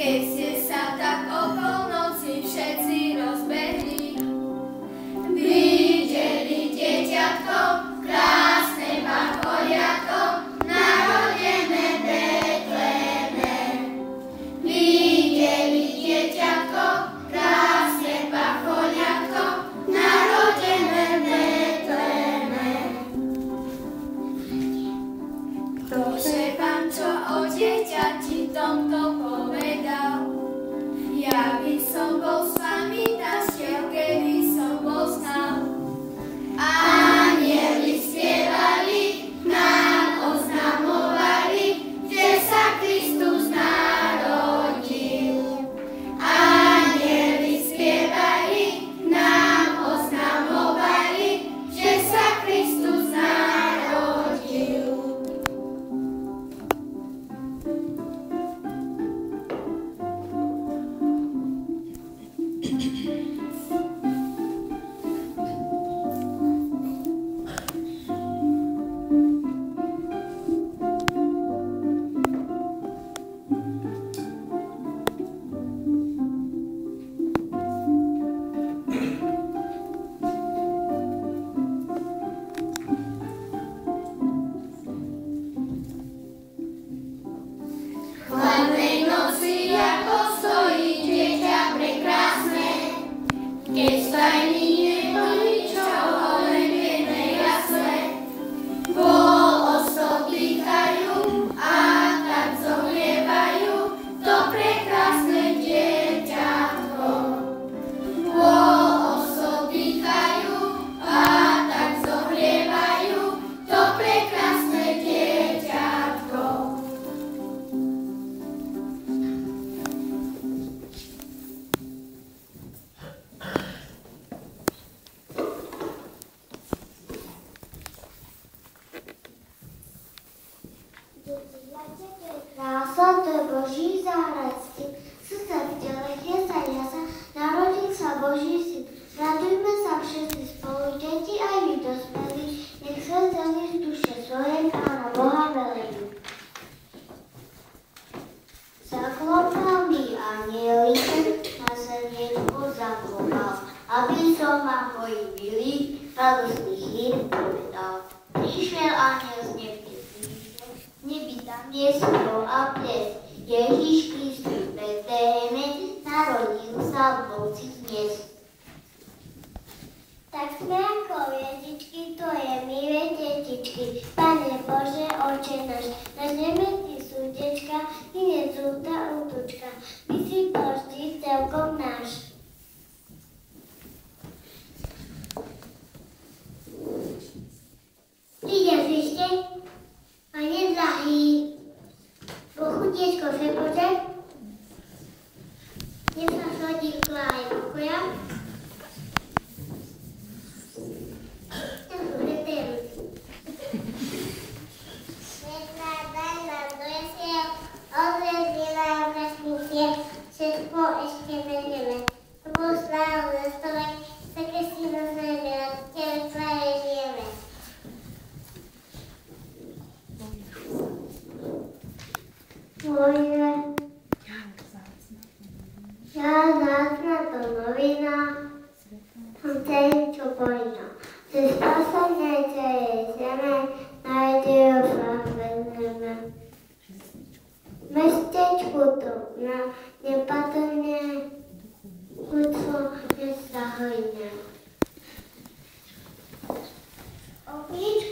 Keď ste sa tak o polnoci všetci rozbehli, videli dieťatko, krásne bachoriatko, narodené v Betleheme. Videli dieťatko, krásne bachoriatko, narodené v Betleheme. Prože vám, čo o dieťati tomto povedal, ja by som bol s vami taštiel, keby som bol znal. Anjeli spievali, nám oznamovali, že sa Kristus narodil. Anjeli spievali, nám oznamovali, že sa Kristus narodil. Chladnej noci, ako stojí dieťa prekrásne, keď v stajni nebolo ničoho, len v jednej jasle. Vo dýchajú a tak zohrievajú to prekrásne dieťatko. Dýchajú a tak zohrievajú to prekrásne dieťatko. Krása, to je Boží záhradství. Srdce v tele, chviesta jasa, narodil sa Boží syn. Radujme sa všetci spolu, deti aj my dospelí, nech svet zelí v duše svoje, Pána Boha velejú. Zaklopal mi anielík, na zemienku zaklopal, aby som ahoj milý, radostný chýr povedal. Prišiel aniel z nebi tam piesňou a ples, Ježiš Kristus v Betleheme, narodil sa v noci dnes. Tak sme ako hviezdičky, tvoje milé detičky, Pane Bože, Oče náš, na zeme ty súdečka, i nezúta útočka, my si vždy celkom náš. Prídem ešte, Pane drahý, pochutiečko se pože, nech sa chodí aj pokoja, Svetná daň nám dojesie, odvezli nám vesnicie, všetko ešte vedieme. Lebo slávu zastovek, také si na zemi, na tele tvoje žijeme. Moje, ja zácna to novina, ten, čo pojína. Že spasenie celej zeme, nájdejú sa vezmeme. V mestečku to nepatrne, ľudstvo nesahojne. Opič